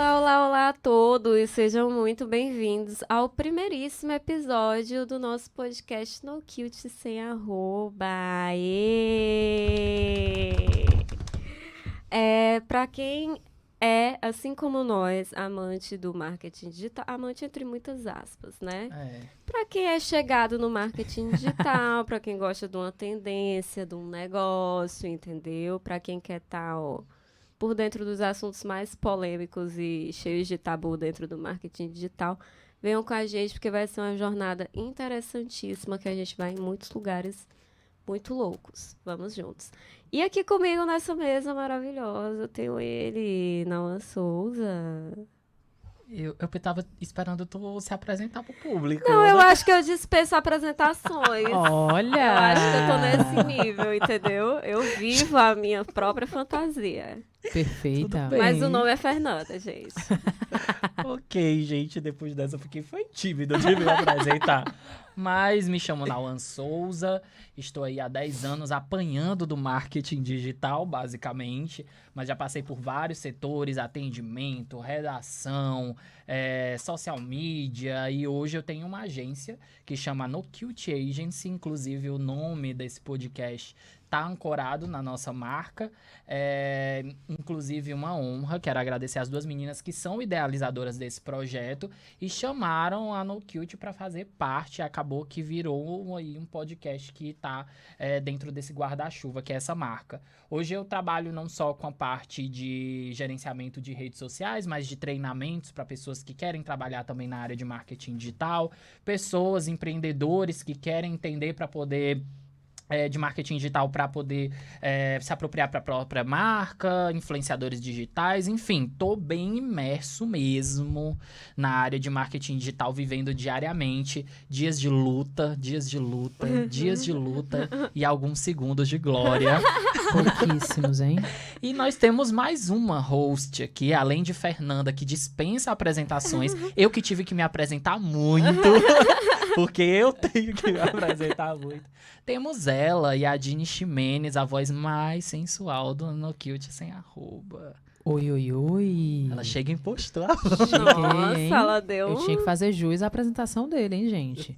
Olá, olá, olá a todos e sejam muito bem-vindos ao primeiríssimo episódio do nosso podcast No Cute Sem Arroba. Para quem é, assim como nós, amante do marketing digital, amante entre muitas aspas, né? Para quem é chegado no marketing digital, para quem gosta de uma tendência, de um negócio, entendeu? Para quem quer estar, por dentro dos assuntos mais polêmicos e cheios de tabu dentro do marketing digital, venham com a gente, porque vai ser uma jornada interessantíssima, que a gente vai em muitos lugares muito loucos. Vamos juntos. E aqui comigo nessa mesa maravilhosa, eu tenho ele, Nauan Souza. Eu tava esperando tu se apresentar pro público. Não, eu acho que eu dispenso apresentações. Olha! Eu acho que eu tô nesse nível, entendeu? Eu vivo a minha própria fantasia. Perfeita. Mas o nome é Fernanda, gente. Ok, gente, depois dessa eu foi tímido de me apresentar. Mas me chamo Nauan Souza, estou aí há 10 anos apanhando do marketing digital, basicamente, mas já passei por vários setores, atendimento, redação, social media, e hoje eu tenho uma agência que chama No Cute Agency, inclusive o nome desse podcast está ancorado na nossa marca, inclusive uma honra, quero agradecer as duas meninas que são idealizadoras desse projeto e chamaram a No Cute para fazer parte, acabou que virou aí um podcast que está dentro desse guarda-chuva que é essa marca. Hoje eu trabalho não só com a parte de gerenciamento de redes sociais, mas de treinamentos para pessoas que querem trabalhar também na área de marketing digital, pessoas, empreendedores que querem entender para poder de marketing digital para poder se apropriar para a própria marca, influenciadores digitais, enfim, tô bem imerso mesmo na área de marketing digital, vivendo diariamente dias de luta e alguns segundos de glória. Pouquíssimos, hein? E nós temos mais uma host aqui, além de Fernanda, que dispensa apresentações, eu que tive que me apresentar muito, porque eu tenho que me apresentar muito. Temos ela, Yadine Ximenes, a voz mais sensual do No Cute Sem Arroba. Oi, oi, oi. Ela chega em postura. Nossa, hein? ela deu... Eu tinha que fazer jus à apresentação dele, hein, gente?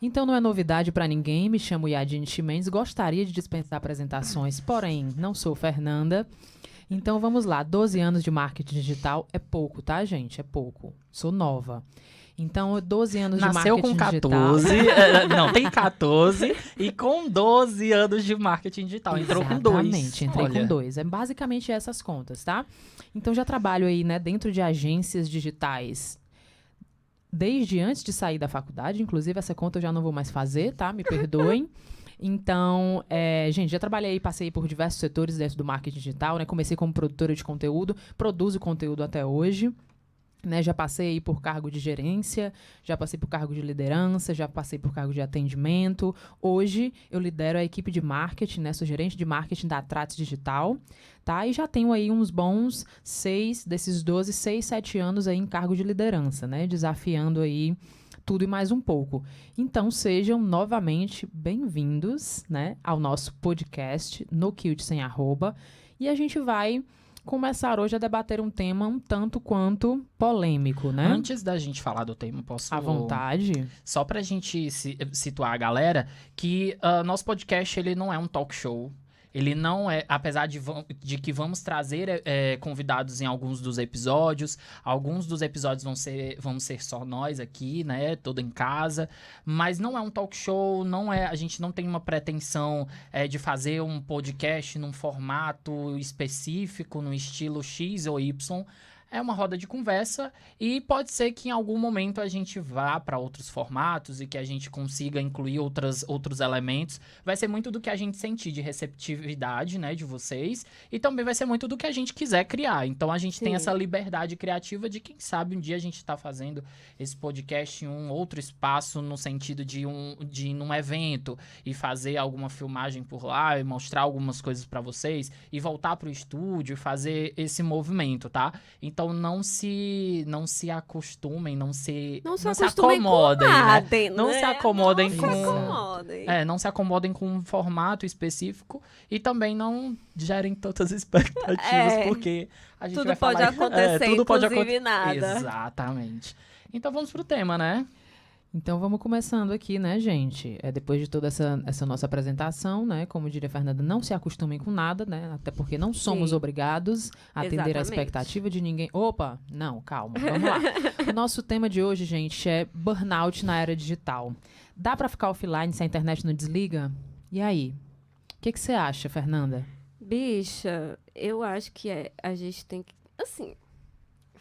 Então não é novidade pra ninguém, me chamo Yadine Ximenes, gostaria de dispensar apresentações, porém não sou Fernanda. Então vamos lá, 12 anos de marketing digital é pouco, tá, gente? É pouco. Sou nova. Então, 12 anos de Nasceu marketing com 14, digital. não, tem 14 e com 12 anos de marketing digital. Entrou com 2. Exatamente, entrei com 2. É basicamente essas contas, tá? Então, já trabalho aí, né, dentro de agências digitais desde antes de sair da faculdade. Inclusive, essa conta eu já não vou mais fazer, tá? Me perdoem. Então, gente, já trabalhei, passei por diversos setores dentro do marketing digital, né? Comecei como produtora de conteúdo, produzo conteúdo até hoje. Né, já passei por cargo de gerência, já passei por cargo de liderança, já passei por cargo de atendimento. Hoje eu lidero a equipe de marketing, né, sou gerente de marketing da Atrates Digital, tá? E já tenho aí uns bons 6 desses 12, 6, 7 anos aí em cargo de liderança, né? Desafiando aí tudo e mais um pouco. Então sejam novamente bem-vindos, né, ao nosso podcast No Cute Sem Arroba. E a gente vai começar hoje a debater um tema um tanto quanto polêmico, né? Antes da gente falar do tema, posso... À vontade. Só pra gente situar a galera, que nosso podcast, ele não é um talk show. Ele não é, apesar de que vamos trazer convidados em alguns dos episódios vão ser só nós aqui, né, todo em casa, mas não é um talk show, a gente não tem uma pretensão de fazer um podcast num formato específico, no estilo X ou Y. É uma roda de conversa e pode ser que em algum momento a gente vá para outros formatos e que a gente consiga incluir outros elementos. Vai ser muito do que a gente sentir de receptividade, né, de vocês, e também vai ser muito do que a gente quiser criar. Então a gente tem essa liberdade criativa de, quem sabe, um dia a gente está fazendo esse podcast em um outro espaço, no sentido de ir num evento e fazer alguma filmagem por lá e mostrar algumas coisas para vocês e voltar para o estúdio e fazer esse movimento, tá? Então Então não se acostumem, não se acomodem, né? Não né? se acomodem não com... Se acomodem. não se acomodem com um formato específico e também não gerem tantas expectativas, porque a gente tudo vai pode falar... acontecer, tudo pode inclusive nada. Exatamente. Então vamos pro tema, né? Então vamos começando aqui, né, gente? Depois de toda essa nossa apresentação, né? Como diria a Fernanda, não se acostumem com nada, né? Até porque não somos obrigados a atender a expectativa de ninguém. Opa, não, calma, vamos lá. O nosso tema de hoje, gente, é burnout na era digital. Dá pra ficar offline se a internet não desliga? E aí? O que você acha, Fernanda? Bicha, eu acho que a gente tem que... Assim...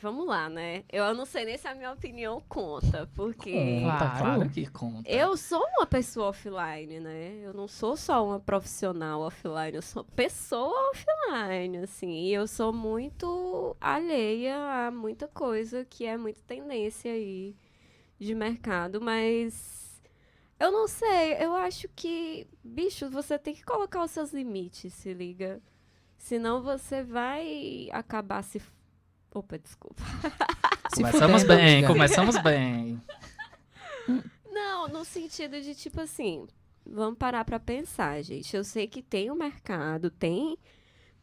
Vamos lá, né? Eu não sei nem se a minha opinião conta, porque... Claro que conta. Eu sou uma pessoa offline, né? Eu não sou só uma profissional offline, eu sou pessoa offline, assim. E eu sou muito alheia a muita coisa que é muita tendência aí de mercado, mas... Eu não sei, eu acho que, bicho, você tem que colocar os seus limites, se liga. Senão você vai acabar se... Opa, desculpa. Começamos bem. Não, no sentido de, tipo assim, vamos parar pra pensar, gente. Eu sei que tem o mercado, tem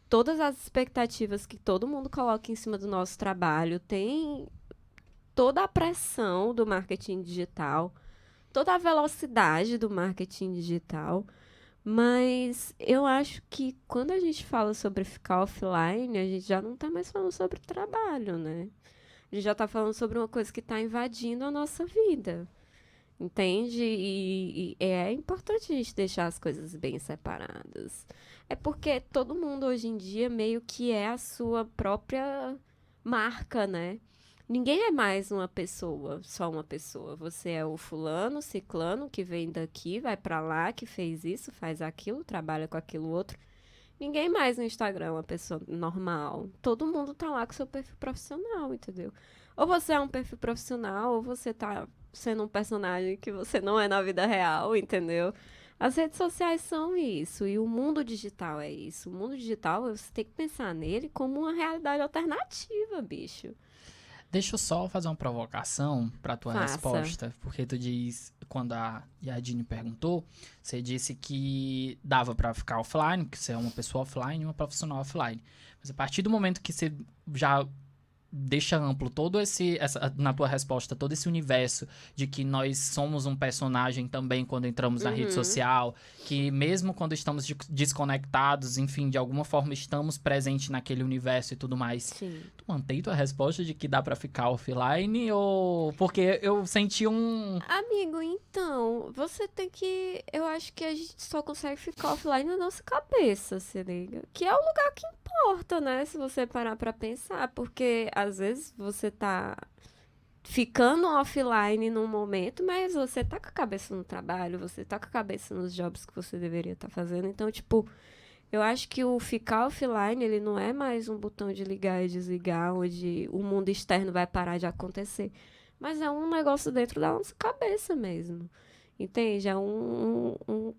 todas as expectativas que todo mundo coloca em cima do nosso trabalho, tem toda a pressão do marketing digital, toda a velocidade do marketing digital. Mas eu acho que quando a gente fala sobre ficar offline, a gente já não está mais falando sobre trabalho, né? A gente já está falando sobre uma coisa que está invadindo a nossa vida, entende? E é importante a gente deixar as coisas bem separadas. É porque todo mundo hoje em dia meio que é a sua própria marca, né? Ninguém é mais uma pessoa, só uma pessoa. Você é o fulano, ciclano, que vem daqui, vai pra lá, que fez isso, faz aquilo, trabalha com aquilo outro. Ninguém mais no Instagram é uma pessoa normal. Todo mundo tá lá com seu perfil profissional, entendeu? Ou você é um perfil profissional, ou você tá sendo um personagem que você não é na vida real, entendeu? As redes sociais são isso, e o mundo digital é isso. O mundo digital, você tem que pensar nele como uma realidade alternativa, bicho. Deixa eu só fazer uma provocação para tua resposta, porque tu diz, quando a Yadine perguntou, você disse que dava para ficar offline, que você é uma pessoa offline e uma profissional offline. Mas a partir do momento que você já deixa amplo todo na tua resposta, todo esse universo de que nós somos um personagem também quando entramos na rede social, que mesmo quando estamos desconectados, enfim, de alguma forma estamos presentes naquele universo e tudo mais. Sim. Tu mantém tua resposta de que dá pra ficar offline ou... Porque eu senti um... Amigo, então, você tem que... Eu acho que a gente só consegue ficar offline na nossa cabeça, se liga. Que é o lugar que importa, né? Se você parar pra pensar, porque às vezes você tá ficando offline num momento, mas você tá com a cabeça no trabalho, você tá com a cabeça nos jobs que você deveria estar fazendo. Então, tipo, eu acho que o ficar offline, ele não é mais um botão de ligar e desligar, onde o mundo externo vai parar de acontecer. Mas é um negócio dentro da nossa cabeça mesmo. Entende? É um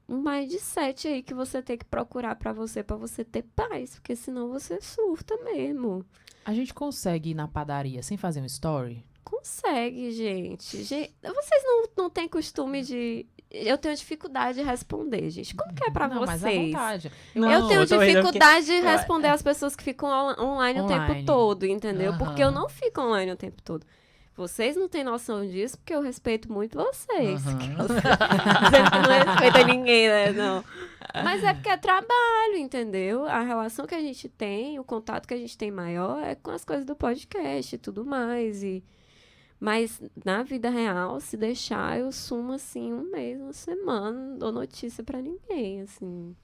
mindset aí que você tem que procurar pra você ter paz, porque senão você surta mesmo. A gente consegue ir na padaria sem fazer um story? Consegue, gente. Vocês não têm costume de... Eu tenho dificuldade de responder, gente. Como que é pra vocês? Mas à vontade. Eu tenho dificuldade de responder as pessoas que ficam online o tempo todo, entendeu? Porque eu não fico online o tempo todo. Vocês não têm noção disso, porque eu respeito muito vocês. Vocês não respeitam ninguém, né? Não. Mas é porque é trabalho, entendeu? A relação que a gente tem, o contato que a gente tem maior é com as coisas do podcast e tudo mais. Mas na vida real, se deixar, eu sumo, assim, um mês, uma semana, não dou notícia pra ninguém, assim.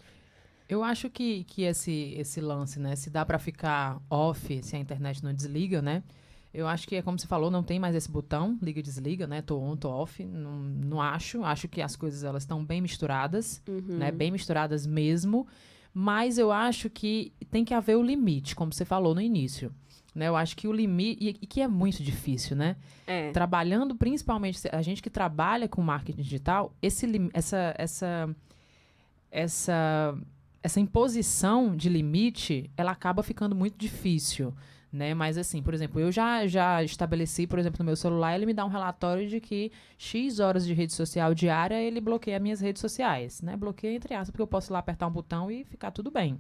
Eu acho que esse lance, né? Se dá pra ficar off, se a internet não desliga, né? Eu acho que é como você falou, não tem mais esse botão, liga e desliga, né? Tô on, tô off. Não acho. Acho que as coisas, elas estão bem misturadas, né? Bem misturadas mesmo. Mas eu acho que tem que haver o limite, como você falou no início. Né? Eu acho que o limite... E que é muito difícil, né? É. Trabalhando, principalmente, a gente que trabalha com marketing digital, essa imposição de limite, ela acaba ficando muito difícil. né? Mas assim, por exemplo, eu já estabeleci, por exemplo, no meu celular, ele me dá um relatório de que X horas de rede social diária, ele bloqueia minhas redes sociais, né? Bloqueia entre aspas, porque eu posso ir lá apertar um botão e ficar tudo bem.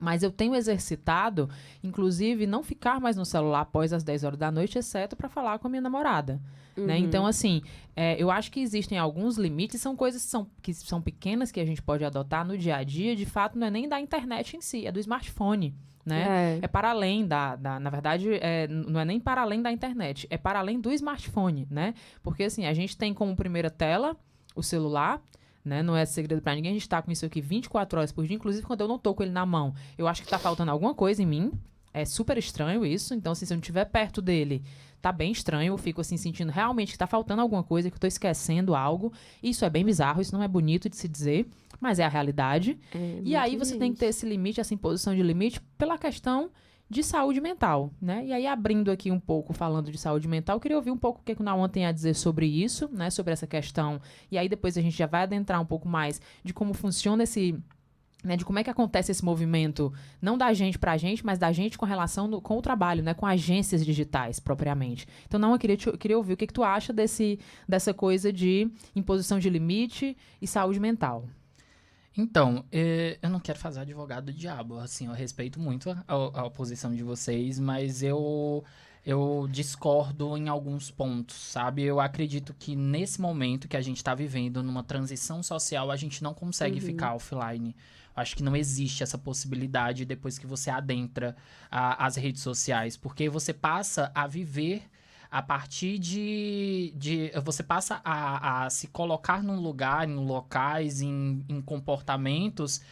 Mas eu tenho exercitado, inclusive, não ficar mais no celular após as 10 horas da noite, exceto para falar com a minha namorada. Né? Então, assim, eu acho que existem alguns limites, são coisas que são pequenas que a gente pode adotar no dia a dia. De fato, não é nem da internet em si, é do smartphone. Né? É para além na verdade, não é nem para além da internet, é para além do smartphone, né? Porque, assim, a gente tem como primeira tela o celular, né? Não é segredo pra ninguém, a gente tá com isso aqui 24 horas por dia, inclusive quando eu não tô com ele na mão, eu acho que tá faltando alguma coisa em mim, é super estranho isso, então assim, se eu não estiver perto dele, tá bem estranho, eu fico assim sentindo realmente que tá faltando alguma coisa, que eu tô esquecendo algo, isso é bem bizarro, isso não é bonito de se dizer, mas é a realidade, e aí você tem que ter esse limite, essa imposição de limite, pela questão de saúde mental, né? E aí, abrindo aqui um pouco, falando de saúde mental, eu queria ouvir um pouco o que o Nauan tem a dizer sobre isso, né? Sobre essa questão. E aí, depois a gente já vai adentrar um pouco mais de como funciona esse... Né, de como é que acontece esse movimento, não da gente pra gente, mas da gente com relação com o trabalho, né? Com agências digitais, propriamente. Então, Nauan, eu queria ouvir o que tu acha dessa coisa de imposição de limite e saúde mental. Então, eu não quero fazer advogado do diabo, assim, eu respeito muito a posição de vocês, mas eu discordo em alguns pontos, sabe? Eu acredito que nesse momento que a gente está vivendo, numa transição social, a gente não consegue ficar offline. Acho que não existe essa possibilidade depois que você adentra as redes sociais, porque você passa a viver a partir você passa a se colocar num lugar, em locais, em comportamentos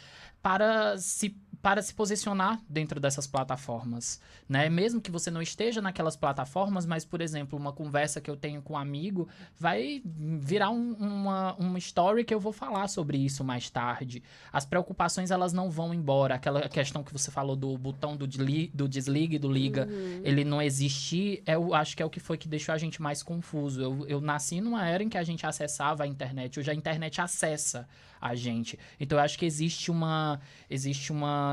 para se posicionar dentro dessas plataformas, né? Mesmo que você não esteja naquelas plataformas, mas, por exemplo, uma conversa que eu tenho com um amigo vai virar uma story que eu vou falar sobre isso mais tarde. As preocupações, elas não vão embora. Aquela questão que você falou do botão do desliga e do liga, ele não existir, eu acho que é o que foi que deixou a gente mais confuso. Eu nasci numa era em que a gente acessava a internet, hoje a internet acessa a gente. Então, eu acho que existe uma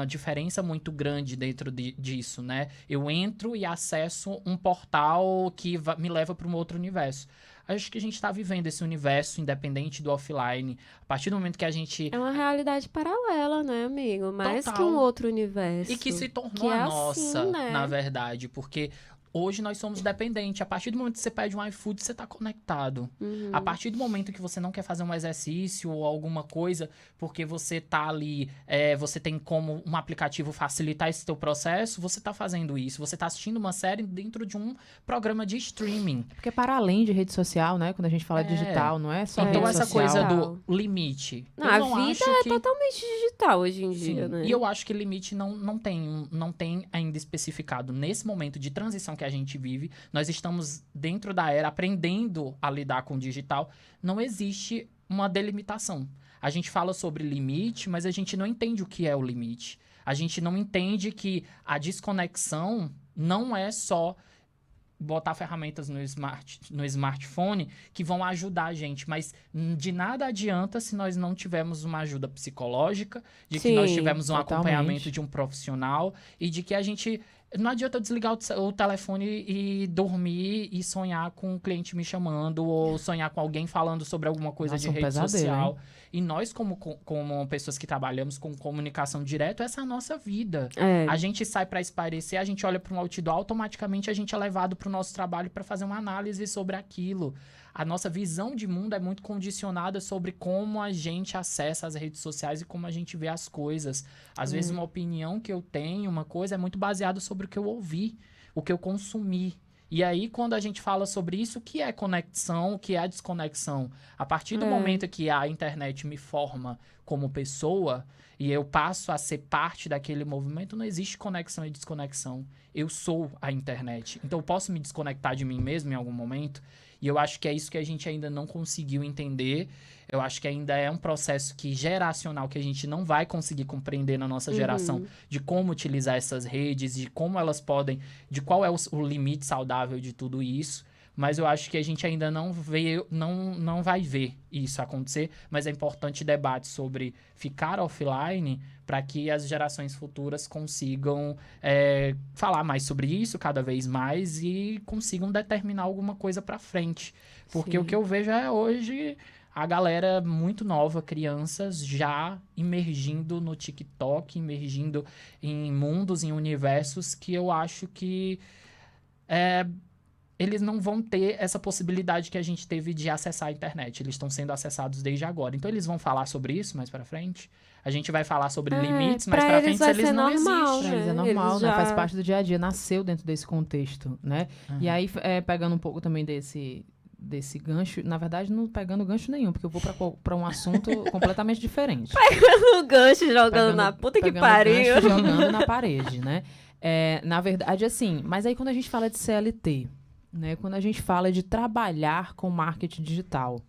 diferença muito grande dentro disso, né? Eu entro e acesso um portal que me leva para um outro universo. Acho que a gente está vivendo esse universo independente do offline. A partir do momento que a gente... É uma realidade paralela, né, amigo? Mais Total. que um outro universo. E que se tornou a nossa, assim, né? Na verdade. Porque... hoje nós somos dependentes. A partir do momento que você pede um iFood, você está conectado. A partir do momento que você não quer fazer um exercício ou alguma coisa, porque você tá ali, você tem como um aplicativo facilitar esse teu processo, você tá fazendo isso. Você tá assistindo uma série dentro de um programa de streaming. Porque para além de rede social, né? Quando a gente fala digital, não é só então, rede essa social. Coisa do limite. Não, a vida é totalmente digital hoje em dia, né? E eu acho que limite não tem ainda especificado. Nesse momento de transição que a gente vive, nós estamos dentro da era aprendendo a lidar com o digital, não existe uma delimitação. A gente fala sobre limite, mas a gente não entende o que é o limite. A gente não entende que a desconexão não é só botar ferramentas no smartphone que vão ajudar a gente, mas de nada adianta se nós não tivermos uma ajuda psicológica, de que nós tivermos um acompanhamento de um profissional e de que a gente... Não adianta eu desligar o telefone e dormir e sonhar com um cliente me chamando ou sonhar com alguém falando sobre alguma coisa de rede social. Hein? E nós, como pessoas que trabalhamos com comunicação direta, essa é a nossa vida. A gente sai para espairecer, a gente olha para um outdoor, automaticamente a gente é levado para o nosso trabalho para fazer uma análise sobre aquilo. A nossa visão de mundo é muito condicionada sobre como a gente acessa as redes sociais e como a gente vê as coisas. Às vezes, uma opinião que eu tenho, uma coisa, é muito baseada sobre o que eu ouvi, o que eu consumi. E aí, quando a gente fala sobre isso, o que é conexão, o que é desconexão? A partir do momento que a internet me forma como pessoa e eu passo a ser parte daquele movimento, não existe conexão e desconexão. Eu sou a internet. Então, eu posso me desconectar de mim mesmo em algum momento. E eu acho que é isso que a gente ainda não conseguiu entender. Eu acho que ainda é um processo geracional que a gente não vai conseguir compreender na nossa geração, de como utilizar essas redes, de como elas podem, de qual é o limite saudável de tudo isso. mas eu acho que a gente ainda não vai ver isso acontecer, mas é importante debate sobre ficar offline para que as gerações futuras consigam falar mais sobre isso cada vez mais e consigam determinar alguma coisa para frente. Porque Sim. O que eu vejo é hoje a galera muito nova, crianças, já imergindo no TikTok, imergindo em mundos, em universos que eu acho que eles não vão ter essa possibilidade que a gente teve de acessar a internet. Eles estão sendo acessados desde agora. Então, eles vão falar sobre isso mais pra frente? A gente vai falar sobre limites mais pra frente, se eles não existem. Pra eles é normal, né? Faz parte do dia a dia. Nasceu dentro desse contexto, né? Uhum. E aí, pegando um pouco também desse gancho, na verdade, não pegando gancho nenhum, porque eu vou pra um assunto completamente diferente. Pegando o gancho, jogando na puta que pariu. Gancho, jogando na parede, né? Na verdade, assim, mas aí quando a gente fala de CLT, né, quando a gente fala de trabalhar com marketing digital,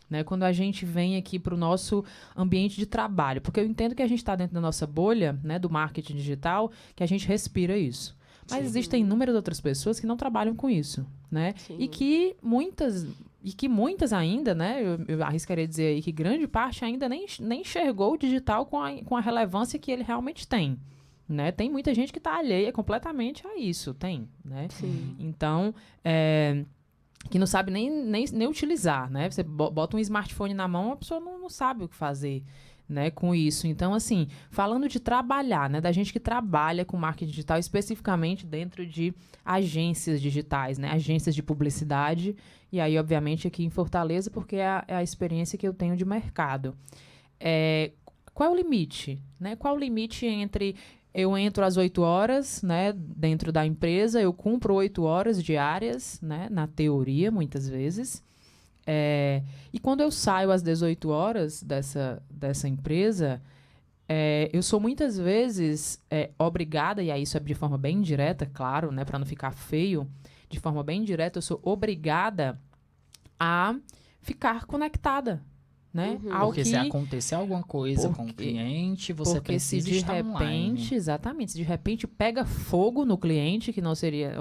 né, quando a gente vem aqui para o nosso ambiente de trabalho, porque eu entendo que a gente está dentro da nossa bolha, né, do marketing digital, que a gente respira isso. Mas Sim. existem inúmeras outras pessoas que não trabalham com isso, né? E que muitas ainda, né, eu arriscaria dizer aí que grande parte ainda nem enxergou o digital com a relevância que ele realmente tem. Né? Tem muita gente que está alheia completamente a isso, né? Sim. Então, que não sabe nem utilizar, né? Você bota um smartphone na mão, a pessoa não sabe o que fazer, né, com isso. Então, assim, falando de trabalhar, né, da gente que trabalha com marketing digital, especificamente dentro de agências digitais, né, agências de publicidade, e aí, obviamente, aqui em Fortaleza, porque é a experiência que eu tenho de mercado. Qual é o limite? Né? Qual é o limite entre... Eu entro às 8 horas, né, dentro da empresa, eu cumpro 8 horas diárias, né, na teoria, muitas vezes. E quando eu saio às 18 horas dessa empresa, eu sou muitas vezes obrigada, e aí isso é de forma bem direta, claro, né, para não ficar feio, de forma bem direta, eu sou obrigada a ficar conectada. Né? Uhum. Porque se acontecer alguma coisa com o cliente, você precisa estar online. Exatamente, se de repente pega fogo no cliente, que não seria,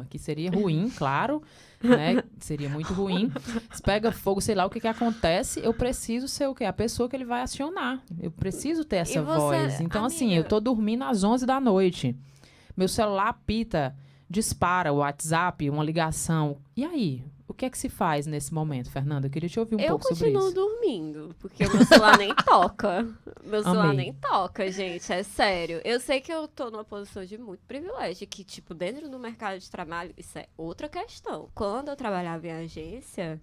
que seria ruim, claro, né? Seria muito ruim. Se pega fogo, sei lá o que acontece, eu preciso ser o quê? A pessoa que ele vai acionar. Eu preciso ter essa voz. Então, amiga, assim, eu tô dormindo às 11 da noite. Meu celular apita, dispara o WhatsApp, uma ligação. E aí? O que é que se faz nesse momento, Fernanda? Eu queria te ouvir um pouco sobre isso. Eu continuo dormindo, porque o meu celular nem toca. Meu celular nem toca, gente, é sério. Eu sei que eu tô numa posição de muito privilégio, que, tipo, dentro do mercado de trabalho, isso é outra questão. Quando eu trabalhava em agência,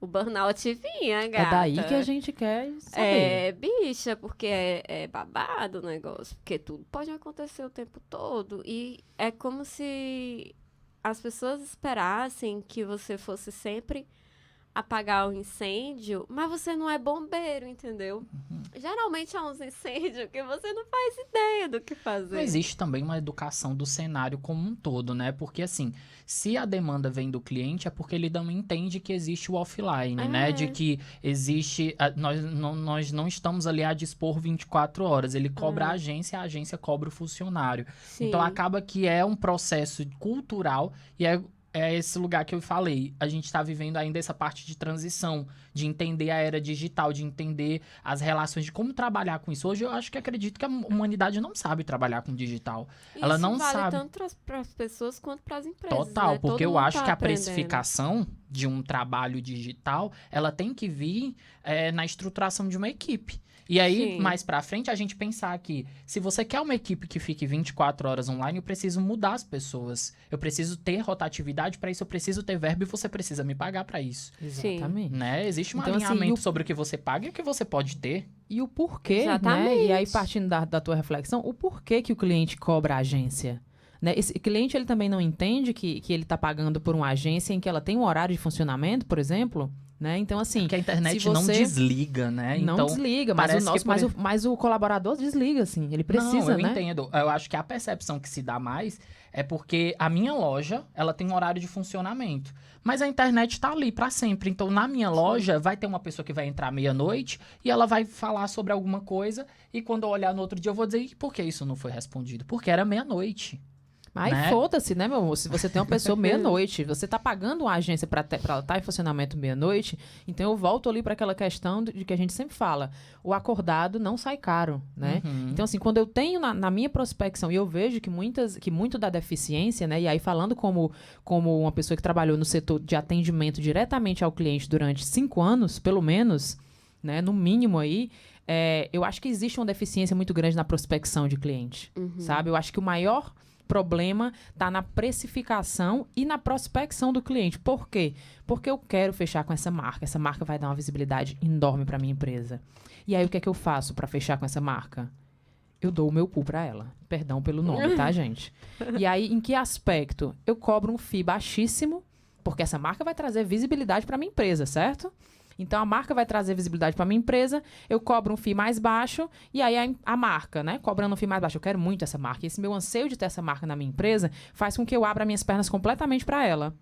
o burnout vinha, gata. É daí que a gente quer saber. Bicha, porque é babado o negócio, porque tudo pode acontecer o tempo todo. E é como se as pessoas esperassem que você fosse sempre apagar o incêndio, mas você não é bombeiro, entendeu? Uhum. Geralmente é uns incêndios que você não faz ideia do que fazer. Existe também uma educação do cenário como um todo, né? Porque, assim, se a demanda vem do cliente, é porque ele não entende que existe o offline, né? De que existe... Nós não estamos ali a dispor 24 horas. Ele cobra a agência cobra o funcionário. Sim. Então, acaba que é um processo cultural e é esse lugar que eu falei. A gente está vivendo ainda essa parte de transição, de entender a era digital, de entender as relações, de como trabalhar com isso. Hoje eu acredito que a humanidade não sabe trabalhar com digital. Ela não vale sabe. Tanto para as pessoas quanto para as empresas. Total, né? porque eu acho que a precificação de um trabalho digital, ela tem que vir na estruturação de uma equipe. E aí, Sim. mais pra frente, a gente pensar que se você quer uma equipe que fique 24 horas online, eu preciso mudar as pessoas. Eu preciso ter rotatividade, para isso eu preciso ter verba e você precisa me pagar para isso. Exatamente. Né? Existe um alinhamento assim, sobre o que você paga e o que você pode ter. E o porquê, né? E aí, partindo da tua reflexão, o porquê que o cliente cobra a agência? Né? Esse cliente, ele também não entende que ele está pagando por uma agência em que ela tem um horário de funcionamento, por exemplo... Né? Então, assim, porque a internet não desliga, né? Não então, desliga, mas o colaborador desliga, assim. Ele precisa, né? Eu entendo. Eu acho que a percepção que se dá mais é porque a minha loja, ela tem um horário de funcionamento. Mas a internet tá ali para sempre. Então, na minha loja, vai ter uma pessoa que vai entrar meia-noite e ela vai falar sobre alguma coisa. E quando eu olhar no outro dia, eu vou dizer, por que isso não foi respondido? Porque era meia-noite. Aí né? foda-se, né, meu amor? Se você tem uma pessoa meia-noite, você tá pagando uma agência para ela estar em funcionamento meia-noite, então eu volto ali para aquela questão de que a gente sempre fala, o acordado não sai caro, né? Então, assim, quando eu tenho na minha prospecção e eu vejo que muito da deficiência, né, e aí falando como uma pessoa que trabalhou no setor de atendimento diretamente ao cliente durante 5 anos, pelo menos, né, no mínimo aí, eu acho que existe uma deficiência muito grande na prospecção de cliente, sabe? Eu acho que o maior problema está na precificação e na prospecção do cliente. Por quê? Porque eu quero fechar com essa marca. Essa marca vai dar uma visibilidade enorme para minha empresa. E aí, o que é que eu faço para fechar com essa marca? Eu dou o meu cu para ela. Perdão pelo nome, tá, gente? E aí, em que aspecto? Eu cobro um FII baixíssimo, porque essa marca vai trazer visibilidade para minha empresa, certo? Então, a marca vai trazer visibilidade para minha empresa, eu cobro um FII mais baixo, e aí a marca, né, cobrando um FII mais baixo, eu quero muito essa marca. E esse meu anseio de ter essa marca na minha empresa faz com que eu abra minhas pernas completamente para ela.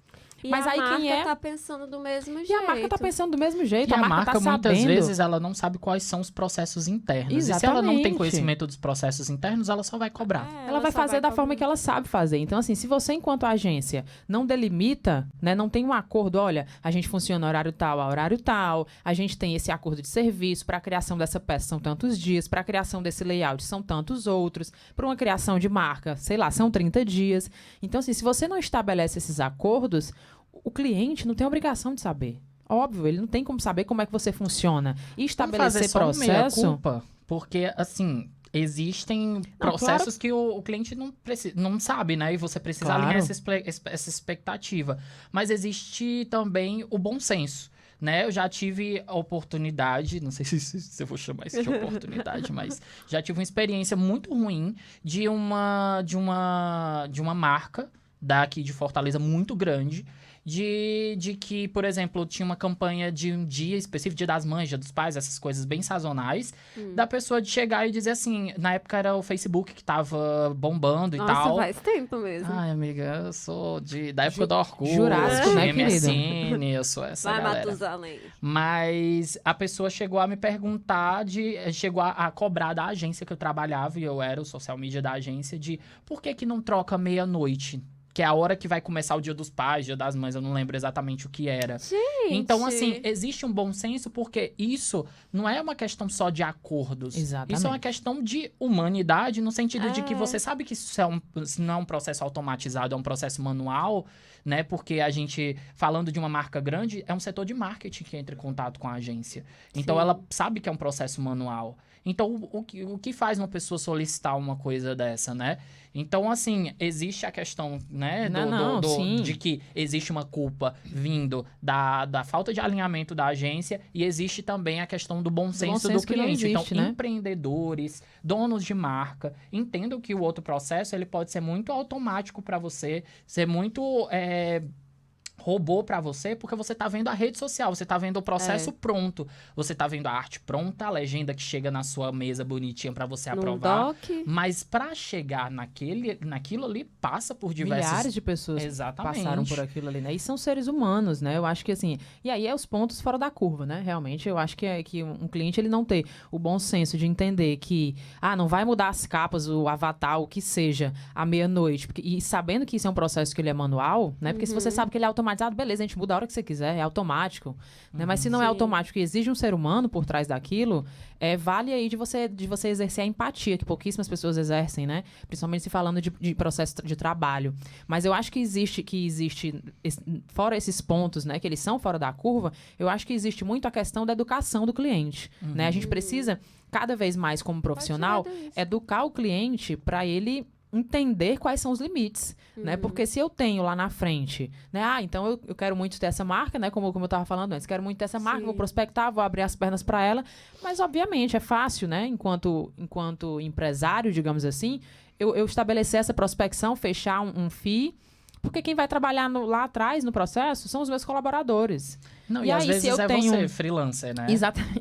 E mas a aí marca quem é? tá pensando do mesmo jeito. E a marca tá pensando do mesmo jeito. E a marca tá muitas sabendo. vezes, ela não sabe quais são os processos internos. Exatamente. E se ela não tem conhecimento dos processos internos, ela só vai cobrar. Ela vai fazer da forma que ela sabe fazer. Então, assim, se você, enquanto agência, não delimita, né, não tem um acordo, olha, a gente funciona horário tal a horário tal, a gente tem esse acordo de serviço, para a criação dessa peça são tantos dias, para a criação desse layout são tantos outros, para uma criação de marca, sei lá, são 30 dias. Então, assim, se você não estabelece esses acordos, o cliente não tem obrigação de saber. Óbvio, ele não tem como saber como é que você funciona. E estabelecer processo... Culpa, porque, assim, existem processos que o cliente não sabe, né? E você precisa alinhar essa expectativa. Mas existe também o bom senso, né? Eu já tive a oportunidade, não sei se eu vou chamar isso de oportunidade, mas já tive uma experiência muito ruim de uma marca daqui de Fortaleza muito grande, de que, por exemplo, tinha uma campanha de um dia específico, Dia das Mães, Dia dos Pais, essas coisas bem sazonais, da pessoa de chegar e dizer assim, na época era o Facebook que tava bombando e tal. Nossa, faz tempo mesmo. Ai, amiga, eu sou da época do Orkut, Jurássico, né, MSN, eu sou essa galera. Matusalém. Mas a pessoa chegou a me perguntar, chegou a cobrar da agência que eu trabalhava, e eu era o social media da agência, de por que não troca meia-noite? Que é a hora que vai começar o Dia dos Pais, Dia das Mães, eu não lembro exatamente o que era. Gente. Então, assim, existe um bom senso, porque isso não é uma questão só de acordos. Exatamente. Isso é uma questão de humanidade, no sentido de que você sabe que isso não é um processo automatizado, é um processo manual, né? Porque a gente, falando de uma marca grande, é um setor de marketing que entra em contato com a agência. Então, ela sabe que é um processo manual. Então, o que faz uma pessoa solicitar uma coisa dessa, né? Então, assim, existe a questão, né, de que existe uma culpa vindo da falta de alinhamento da agência, e existe também a questão do bom senso do cliente. Existe, então, né? empreendedores, donos de marca, entendam que o outro processo ele pode ser muito automático para você, ser muito... robô para você, porque você tá vendo a rede social, você tá vendo o processo pronto, você tá vendo a arte pronta, a legenda que chega na sua mesa bonitinha para você aprovar, mas para chegar naquilo ali passa por diversos... Milhares de pessoas passaram por aquilo ali, né? E são seres humanos, né? Eu acho que assim, e aí é os pontos fora da curva, né? Realmente, eu acho que um cliente ele não ter o bom senso de entender que, não vai mudar as capas, o avatar, o que seja, à meia-noite, e sabendo que isso é um processo que ele é manual, né? Porque se você sabe que ele é automatizado, beleza, a gente muda a hora que você quiser, é automático. Né? Mas se não é automático e exige um ser humano por trás daquilo, vale aí de você exercer a empatia, que pouquíssimas pessoas exercem, né? Principalmente se falando de processo de trabalho. Mas eu acho que existe fora esses pontos, né, que eles são fora da curva, eu acho que existe muito a questão da educação do cliente. Né? A gente precisa, cada vez mais como profissional, educar o cliente para ele entender quais são os limites, né? Porque se eu tenho lá na frente, né? Então eu quero muito ter essa marca, né? Como eu estava falando antes, quero muito ter essa marca, vou prospectar, vou abrir as pernas para ela, mas obviamente é fácil, né? Enquanto empresário, digamos assim, eu estabelecer essa prospecção, fechar um FII, porque quem vai trabalhar lá atrás no processo são os meus colaboradores. Não, e às vezes você, freelancer, né?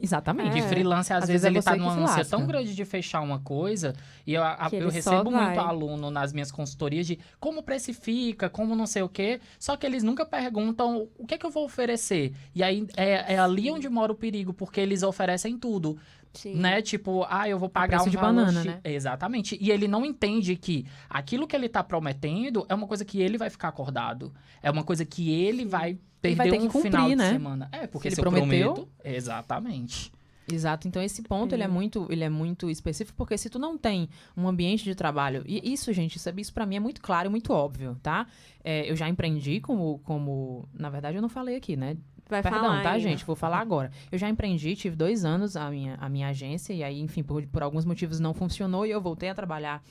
Exatamente. De freelancer, às vezes ele tá numa ânsia tão grande de fechar uma coisa, e eu recebo muito aluno nas minhas consultorias de como precifica, como não sei o quê, só que eles nunca perguntam o que é que eu vou oferecer. E aí é ali onde mora o perigo, porque eles oferecem tudo. Sim. Né? Tipo, eu vou pagar preço um de valor banana, né? Exatamente. E ele não entende que aquilo que ele tá prometendo é uma coisa que ele vai ficar acordado. É uma coisa que ele vai perder ter que um cumprir, final de né? semana. Porque ele se eu prometeu... prometo... Exatamente. Exato, então esse ponto ele é muito específico, porque se tu não tem um ambiente de trabalho, e isso, gente, isso pra mim é muito claro e muito óbvio, tá? Eu já empreendi como, na verdade eu não falei aqui, né? Perdão, tá, gente? Vou falar agora. Eu já empreendi, tive 2 anos a minha agência, e aí, enfim, por alguns motivos não funcionou, e eu voltei a trabalhar,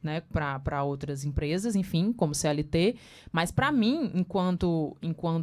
né, para outras empresas, enfim, como CLT. Mas para mim, enquanto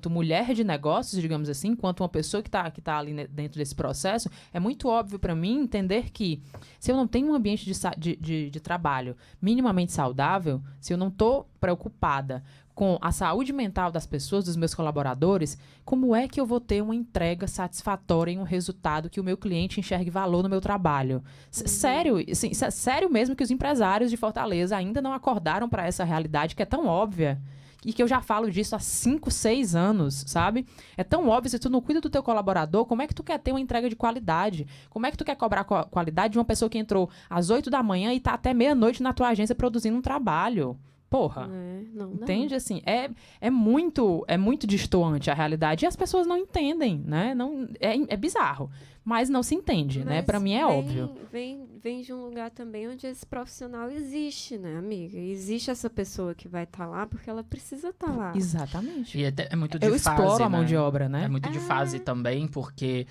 mulher de negócios, digamos assim, enquanto uma pessoa que tá ali dentro desse processo, é muito óbvio para mim entender que se eu não tenho um ambiente de trabalho minimamente saudável, se eu não tô preocupada com a saúde mental das pessoas, dos meus colaboradores, como é que eu vou ter uma entrega satisfatória e um resultado que o meu cliente enxergue valor no meu trabalho? Sério, assim, sério mesmo que os empresários de Fortaleza ainda não acordaram para essa realidade que é tão óbvia e que eu já falo disso há 5, 6 anos, sabe? É tão óbvio, se tu não cuida do teu colaborador, como é que tu quer ter uma entrega de qualidade? Como é que tu quer cobrar qualidade de uma pessoa que entrou às 8 da manhã e tá até meia-noite na tua agência produzindo um trabalho? Porra, não entende? Assim, é muito distoante a realidade e as pessoas não entendem, né? Não, é bizarro, mas não se entende, né? Pra mim é óbvio. Vem de um lugar também onde esse profissional existe, né, amiga? Existe essa pessoa que vai estar lá porque ela precisa estar lá. Exatamente. E é muito de Eu fase, exploro a mão né? de obra, né? É muito de fase também, porque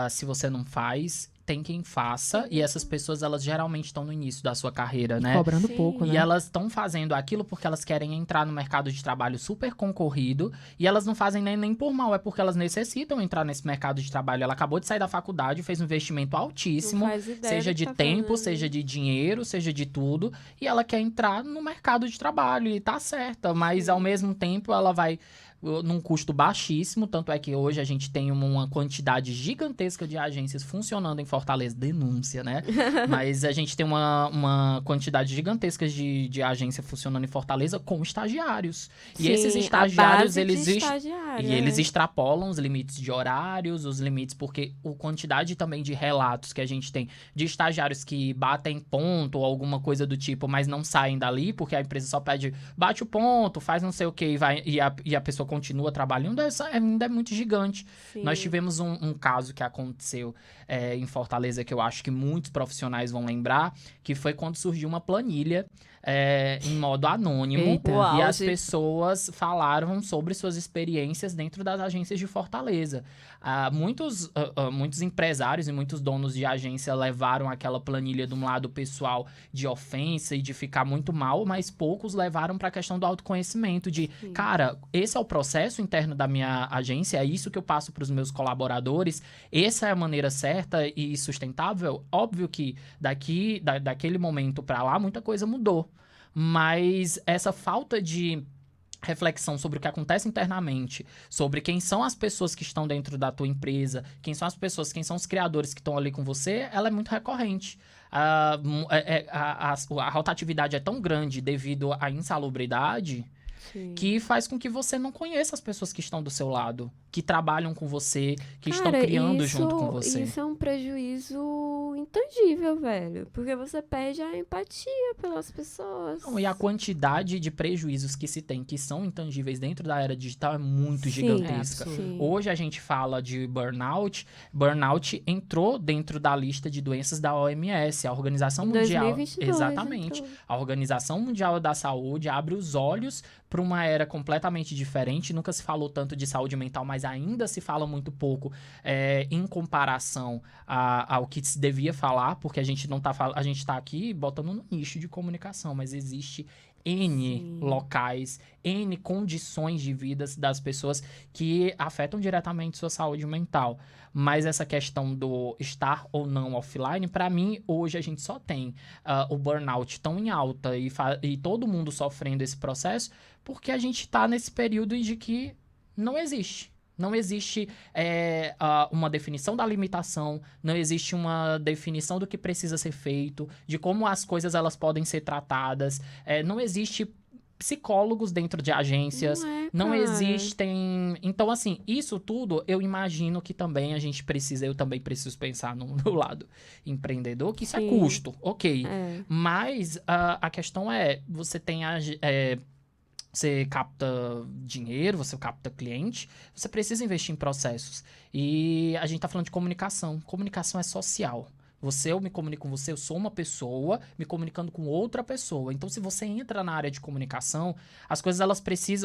se você não faz, tem quem faça, e essas pessoas, elas geralmente estão no início da sua carreira, né? Cobrando pouco, né? E elas estão fazendo aquilo porque elas querem entrar no mercado de trabalho super concorrido, e elas não fazem nem por mal, é porque elas necessitam entrar nesse mercado de trabalho. Ela acabou de sair da faculdade, fez um investimento altíssimo, seja de tempo, seja de dinheiro, seja de tudo, e ela quer entrar no mercado de trabalho, e tá certa, mas ao mesmo tempo ela vai num custo baixíssimo, tanto é que hoje a gente tem uma quantidade gigantesca de agências funcionando em Fortaleza, denúncia, né? Mas a gente tem uma quantidade gigantesca de agência funcionando em Fortaleza com estagiários. Sim, e esses estagiários, eles extrapolam os limites de horários, os limites, porque a quantidade também de relatos que a gente tem de estagiários que batem ponto ou alguma coisa do tipo, mas não saem dali, porque a empresa só pede, bate o ponto, faz não sei o que, e a pessoa continua trabalhando, ainda é muito gigante. Sim. Nós tivemos um caso que aconteceu em Fortaleza, que eu acho que muitos profissionais vão lembrar, que foi quando surgiu uma planilha em modo anônimo. E as pessoas falaram sobre suas experiências dentro das agências de Fortaleza. Muitos empresários e muitos donos de agência levaram aquela planilha de um lado pessoal de ofensa e de ficar muito mal, mas poucos levaram para a questão do autoconhecimento, de, cara, esse é o processo interno da minha agência, é isso que eu passo para os meus colaboradores, essa é a maneira certa e sustentável. Óbvio que daquele momento para lá, muita coisa mudou. Mas essa falta de reflexão sobre o que acontece internamente, sobre quem são as pessoas que estão dentro da tua empresa, quem são as pessoas, quem são os criadores que estão ali com você, ela é muito recorrente. A rotatividade é tão grande devido à insalubridade que faz com que você não conheça as pessoas que estão do seu lado, que trabalham com você, que estão criando junto com você. Isso é um prejuízo intangível, velho. Porque você perde a empatia pelas pessoas. Não, e a quantidade de prejuízos que se tem, que são intangíveis dentro da era digital, é muito gigantesca. Hoje a gente fala de burnout. Burnout entrou dentro da lista de doenças da OMS, a Organização Mundial. 2022, exatamente. Então. A Organização Mundial da Saúde abre os olhos para uma era completamente diferente. Nunca se falou tanto de saúde mental, mas ainda se fala muito pouco em comparação ao que se devia falar, porque a gente está aqui botando no nicho de comunicação, mas existe N locais, N condições de vida das pessoas que afetam diretamente sua saúde mental. Mas essa questão do estar ou não offline, para mim, hoje a gente só tem o burnout tão em alta e todo mundo sofrendo esse processo, porque a gente está nesse período de que não existe. Não existe uma definição da limitação, não existe uma definição do que precisa ser feito, de como as coisas elas podem ser tratadas. Não existe psicólogos dentro de agências, não cara. existem... Então, assim, isso tudo eu imagino que também eu também preciso pensar no meu lado empreendedor, que isso é custo, ok. Mas a questão é, você tem você capta dinheiro, você capta cliente, você precisa investir em processos. E a gente tá falando de comunicação. Comunicação é social. Eu me comunico com você, eu sou uma pessoa me comunicando com outra pessoa. Então, se você entra na área de comunicação, as coisas,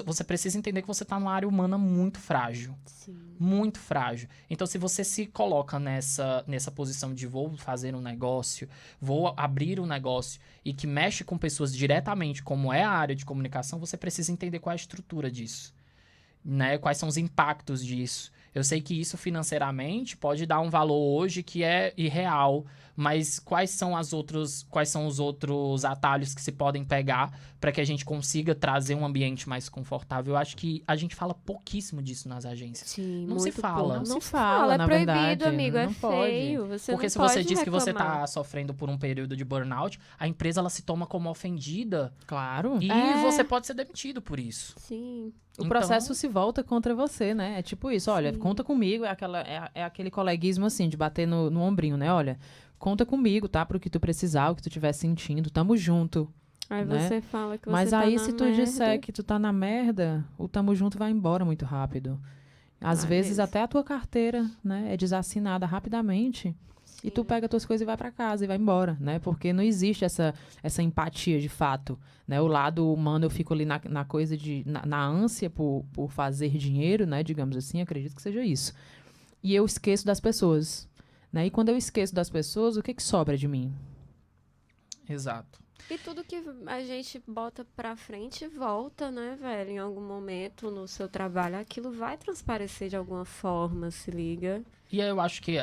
você precisa entender que você está numa área humana muito frágil. Sim. Muito frágil. Então, se você se coloca nessa posição de vou fazer um negócio, vou abrir um negócio e que mexe com pessoas diretamente, como é a área de comunicação, você precisa entender qual é a estrutura disso, né? Quais são os impactos disso. Eu sei que isso financeiramente pode dar um valor hoje que é irreal, mas quais são os outros atalhos que se podem pegar para que a gente consiga trazer um ambiente mais confortável? Eu acho que a gente fala pouquíssimo disso nas agências. Sim, não se fala. Não se fala, é proibido, verdade, amigo, é não pode. feio. Você Porque não se pode você diz que você reclamar. está sofrendo por um período de burnout, a empresa ela se toma como ofendida Claro. e você pode ser demitido por isso. Sim. O processo se volta contra você, né? É tipo isso, olha, conta comigo, é aquele coleguismo assim, de bater no ombrinho, né? Olha, conta comigo, tá? Pro que tu precisar, o que tu estiver sentindo, tamo junto. Aí né? você fala que você Mas tá aí, na se tu merda. disser que tu tá na merda, o tamo junto vai embora muito rápido. Às vezes, mesmo. até a tua carteira, né, é desassinada rapidamente. Sim. E tu pega tuas coisas e vai pra casa e vai embora, né? Porque não existe essa empatia de fato, né? O lado humano, eu fico ali na coisa na ânsia por fazer dinheiro, né? Digamos assim, acredito que seja isso. E eu esqueço das pessoas, né? E quando eu esqueço das pessoas, o que sobra de mim? Exato. E tudo que a gente bota pra frente volta, né, velho? Em algum momento no seu trabalho, aquilo vai transparecer de alguma forma, se liga. E aí eu acho que,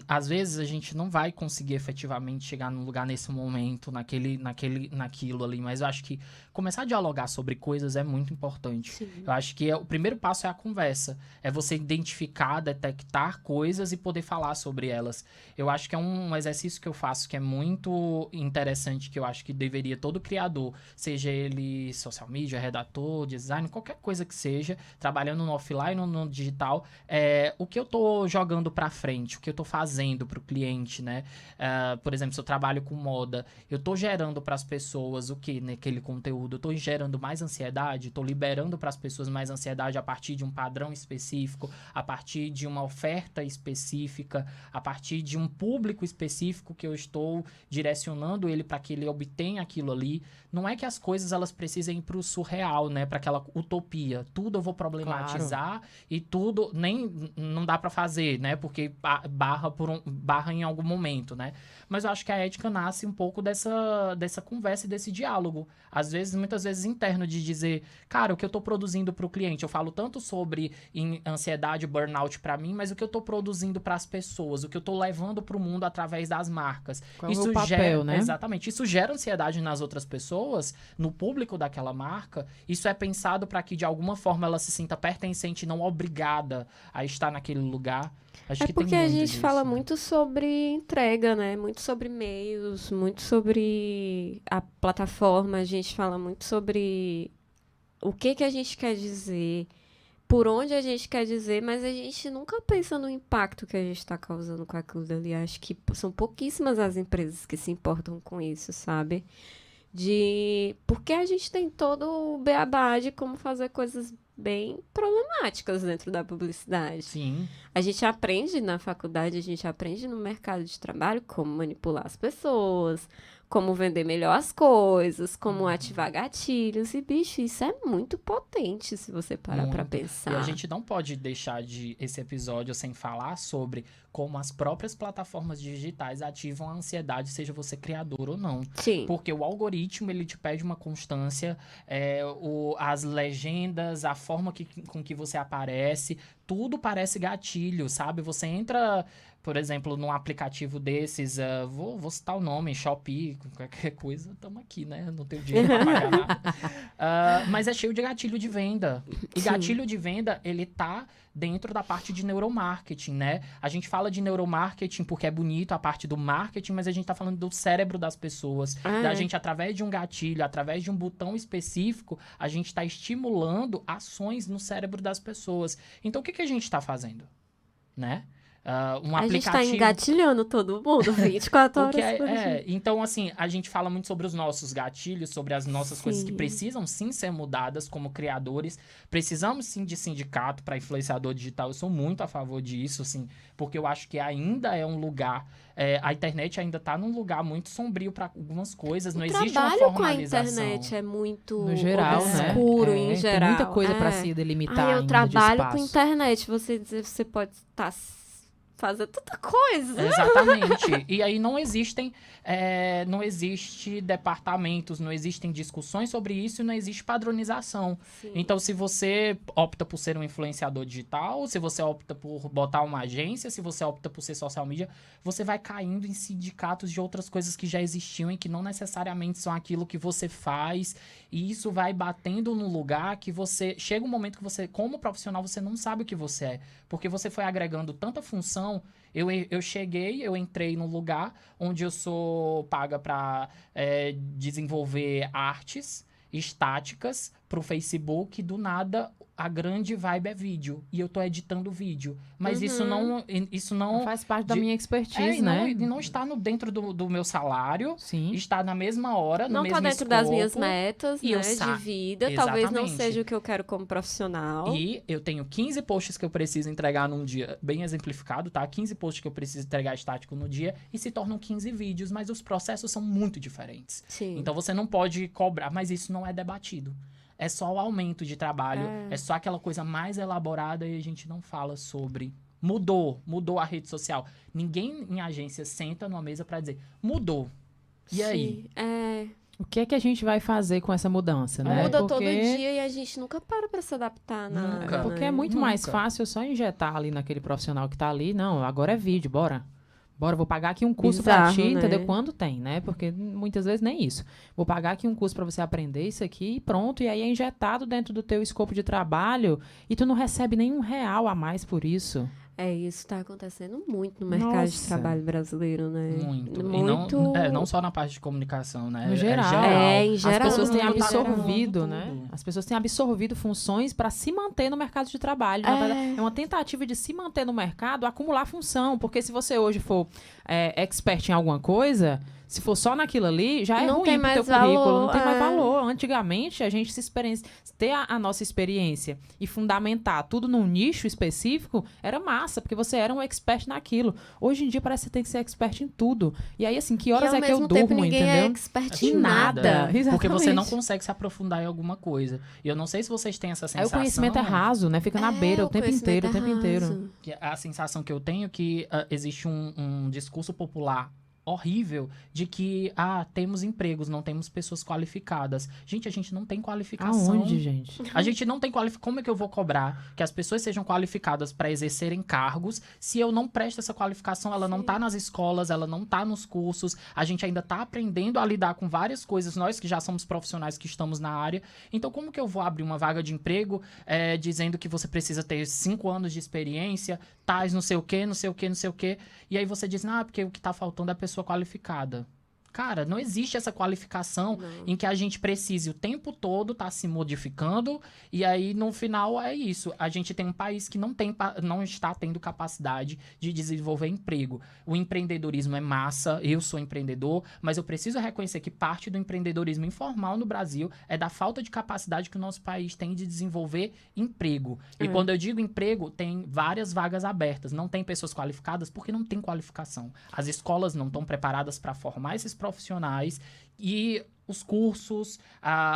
às vezes, a gente não vai conseguir efetivamente chegar num lugar nesse momento, naquilo ali. Mas eu acho que começar a dialogar sobre coisas é muito importante. Sim. Eu acho que o primeiro passo é a conversa. É você identificar, detectar coisas e poder falar sobre elas. Eu acho que é um exercício que eu faço que é muito interessante, que eu acho que deveria todo criador, seja ele social media, redator, design, qualquer coisa que seja, trabalhando no offline ou no digital, o que eu tô jogando pra frente, o que eu tô fazendo pro cliente, né? Por exemplo, se eu trabalho com moda, eu tô gerando pras pessoas o que naquele conteúdo? Eu tô gerando mais ansiedade? Tô liberando pras pessoas mais ansiedade a partir de um padrão específico, a partir de uma oferta específica, a partir de um público específico que eu estou direcionando ele para que ele obtenha aquilo ali. Não é que as coisas elas precisem ir pro surreal, né? Para aquela utopia. Tudo eu vou problematizar e tudo não dá para fazer, né? Porque barra em algum momento, né? Mas eu acho que a ética nasce um pouco dessa conversa e desse diálogo. Muitas vezes interno, de dizer, cara, o que eu tô produzindo pro cliente, eu falo tanto sobre ansiedade, burnout para mim, mas o que eu tô produzindo para as pessoas, o que eu tô levando pro mundo através das marcas. Qual é o papel, né? Exatamente. Isso gera ansiedade nas outras pessoas, no público daquela marca. Isso é pensado para que, de alguma forma, ela se sinta pertencente e não obrigada a estar naquele lugar. Acho que porque tem a muito gente disso, fala né? muito sobre entrega, né? Muito sobre e-mails, muito sobre a plataforma, a gente fala muito sobre o que a gente quer dizer, por onde a gente quer dizer, mas a gente nunca pensa no impacto que a gente está causando com aquilo dali. Acho que são pouquíssimas as empresas que se importam com isso, sabe? Porque a gente tem todo o beabá de como fazer coisas bem problemáticas dentro da publicidade. Sim. A gente aprende na faculdade, a gente aprende no mercado de trabalho como manipular as pessoas, como vender melhor as coisas, como ativar gatilhos. E, bicho, isso é muito potente se você parar pra pensar. E a gente não pode deixar esse episódio sem falar sobre como as próprias plataformas digitais ativam a ansiedade, seja você criador ou não. Sim. Porque o algoritmo, ele te pede uma constância, as legendas, a forma com que você aparece, tudo parece gatilho, sabe? Você entra, por exemplo, num aplicativo desses, vou citar o nome, Shopee, qualquer coisa, estamos aqui, né? Não tenho dinheiro para pagar nada. Mas é cheio de gatilho de venda. E Sim. gatilho de venda, ele tá dentro da parte de neuromarketing, né? A gente fala de neuromarketing porque é bonito a parte do marketing, mas a gente tá falando do cérebro das pessoas. Da gente, através de um gatilho, através de um botão específico, a gente tá estimulando ações no cérebro das pessoas. Então, o que a gente tá fazendo? Né? Um a aplicativo... gente tá engatilhando todo mundo 24 horas por dia. Então, assim, a gente fala muito sobre os nossos gatilhos, sobre as nossas coisas que Sim. precisam sim ser mudadas como criadores. Precisamos sim de sindicato para influenciador digital. Eu sou muito a favor disso, assim, porque eu acho que ainda é um lugar... a internet ainda tá num lugar muito sombrio para algumas coisas. Não existe uma formalização. O trabalho com a internet é muito no geral, obscuro, né? em geral. Tem muita coisa para se delimitar eu ainda trabalho de com espaço. internet. Você pode estar fazendo tanta coisa. Exatamente. E aí não existe departamentos, não existem discussões sobre isso e não existe padronização. Sim. Então, se você opta por ser um influenciador digital, se você opta por botar uma agência, se você opta por ser social media, você vai caindo em sindicatos de outras coisas que já existiam e que não necessariamente são aquilo que você faz. E isso vai batendo num lugar que você... Chega um momento que você, como profissional, você não sabe o que você é. Porque você foi agregando tanta função. Eu entrei num lugar onde eu sou paga para desenvolver artes estáticas pro Facebook, do nada a grande vibe é vídeo. E eu tô editando vídeo. Mas isso não faz parte da minha expertise, né? E não está dentro do meu salário. Sim. Está na mesma hora, no não mesmo tá dentro escopo, das minhas metas, e né, eu de vida. Talvez não Exatamente. seja o que eu quero como profissional. E eu tenho 15 posts que eu preciso entregar num dia, bem exemplificado, tá? 15 posts que eu preciso entregar estático no dia e se tornam 15 vídeos, mas os processos são muito diferentes. Sim. Então você não pode cobrar, mas isso não é debatido. É só o aumento de trabalho, é só aquela coisa mais elaborada e a gente não fala sobre. Mudou a rede social. Ninguém em agência senta numa mesa pra dizer, mudou. E aí? O que é que a gente vai fazer com essa mudança, né? Muda todo dia e a gente nunca para se adaptar. Nunca. Porque é muito mais fácil só injetar ali naquele profissional que tá ali. Não, agora é vídeo, bora. Bora, vou pagar aqui um curso pra ti, né? entendeu? Quando tem, né? Porque muitas vezes nem isso. Vou pagar aqui um curso pra você aprender isso aqui e pronto. E aí é injetado dentro do teu escopo de trabalho e tu não recebe nenhum real a mais por isso. Isso tá acontecendo muito no mercado de trabalho brasileiro, né? Muito. Muito. E não só na parte de comunicação, né? No geral. Em geral. As pessoas têm absorvido, tudo. né? As pessoas têm absorvido funções para se manter no mercado de trabalho. Na verdade, é uma tentativa de se manter no mercado, acumular função. Porque se você hoje for expert em alguma coisa, se for só naquilo ali, já é não ruim tem pro teu mais currículo. valor, Não tem mais valor. Antigamente, a gente ter a nossa experiência e fundamentar tudo num nicho específico era massa, porque você era um expert naquilo. Hoje em dia parece que você tem que ser expert em tudo. E aí, assim, que horas é que eu durmo, ninguém entendeu? é expert em nada. Porque você Exatamente. não consegue se aprofundar em alguma coisa. E eu não sei se vocês têm essa sensação. O conhecimento é raso, né? Fica na beira o tempo inteiro. Que a sensação que eu tenho é que existe um discurso popular horrível de que temos empregos, não temos pessoas qualificadas. Gente, a gente não tem qualificação. Aonde, gente? A gente não tem qualificação. Como é que eu vou cobrar que as pessoas sejam qualificadas para exercerem cargos se eu não presto essa qualificação? Ela não tá nas escolas, ela não tá nos cursos. A gente ainda tá aprendendo a lidar com várias coisas, nós que já somos profissionais que estamos na área. Então, como que eu vou abrir uma vaga de emprego dizendo que você precisa ter 5 anos de experiência, tais não sei o quê, não sei o quê, não sei o quê. E aí você diz, porque o que tá faltando é a pessoa qualificada. Cara, não existe essa qualificação em que a gente precise o tempo todo estar se modificando e aí no final é isso. A gente tem um país que não está tendo capacidade de desenvolver emprego. O empreendedorismo é massa, eu sou empreendedor, mas eu preciso reconhecer que parte do empreendedorismo informal no Brasil é da falta de capacidade que o nosso país tem de desenvolver emprego. E quando eu digo emprego, tem várias vagas abertas. Não tem pessoas qualificadas porque não tem qualificação. As escolas não estão preparadas para formar esses profissionais e os cursos,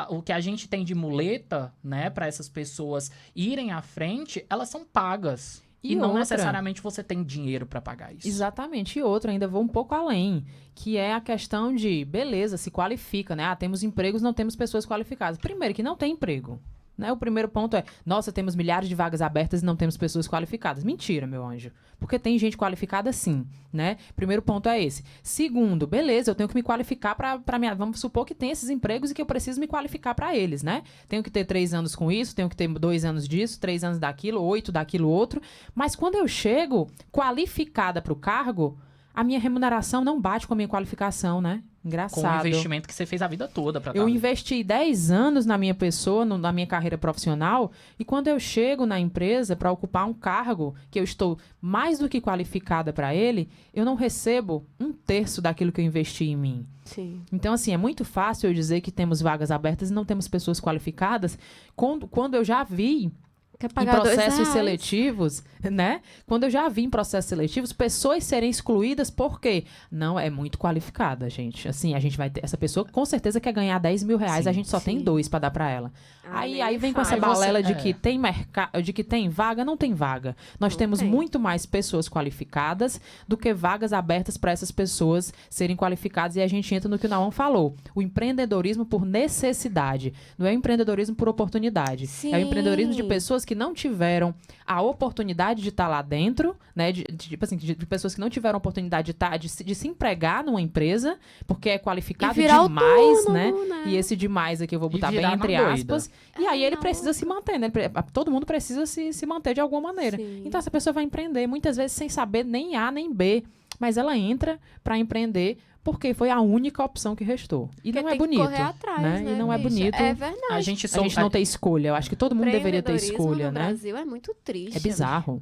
o que a gente tem de muleta, né, para essas pessoas irem à frente, elas são pagas. E não necessariamente você tem dinheiro para pagar isso. Exatamente. E outra, ainda vou um pouco além, que é a questão de, beleza, se qualifica, né? Temos empregos, não temos pessoas qualificadas. Primeiro, que não tem emprego. Né? O primeiro ponto é, nossa, temos milhares de vagas abertas e não temos pessoas qualificadas. Mentira, meu anjo. Porque tem gente qualificada sim, né? Primeiro ponto é esse. Segundo, beleza, eu tenho que me qualificar para minha... Vamos supor que tem esses empregos e que eu preciso me qualificar para eles, né? Tenho que ter 3 anos com isso, tenho que ter 2 anos disso, 3 anos daquilo, 8 daquilo outro. Mas quando eu chego qualificada para o cargo, a minha remuneração não bate com a minha qualificação, né? Engraçado. Com o investimento que você fez a vida toda pra Eu investi 10 anos na minha pessoa, na minha carreira profissional, e quando eu chego na empresa para ocupar um cargo que eu estou mais do que qualificada para ele, eu não recebo 1/3 daquilo que eu investi em mim. Sim. Então, assim, é muito fácil eu dizer que temos vagas abertas e não temos pessoas qualificadas, quando eu já vi em processos seletivos, né? Quando eu já vi em processos seletivos, pessoas serem excluídas porque não é muito qualificada, gente. Assim, a gente vai ter... Essa pessoa com certeza quer ganhar 10 mil reais, sim, a gente só tem 2 para dar para ela. Aí vem com essa Aí balela você- de que tem mercado, de que tem vaga, não tem vaga. Nós Não temos tem. muito mais pessoas qualificadas do que vagas abertas para essas pessoas serem qualificadas. E a gente entra no que o Naum falou. O empreendedorismo por necessidade. Não é o empreendedorismo por oportunidade. Sim. É o empreendedorismo de pessoas que não tiveram a oportunidade de estar lá dentro, né? Tipo assim, de pessoas que não tiveram a oportunidade de se empregar numa empresa, porque é qualificado E virar demais, autônomo, né? né? E esse demais aqui eu vou botar bem virar na entre doida. aspas. E aí ele precisa se manter, né? Todo mundo precisa se manter de alguma maneira. Sim. Então essa pessoa vai empreender, muitas vezes sem saber nem A nem B, mas ela entra para empreender porque foi a única opção que restou. E Porque não é tem que bonito, correr atrás, né? E não é bicha? bonito É verdade. A gente a gente não ter escolha. Eu acho que todo mundo deveria ter escolha, no né? Brasil é muito triste. É bizarro.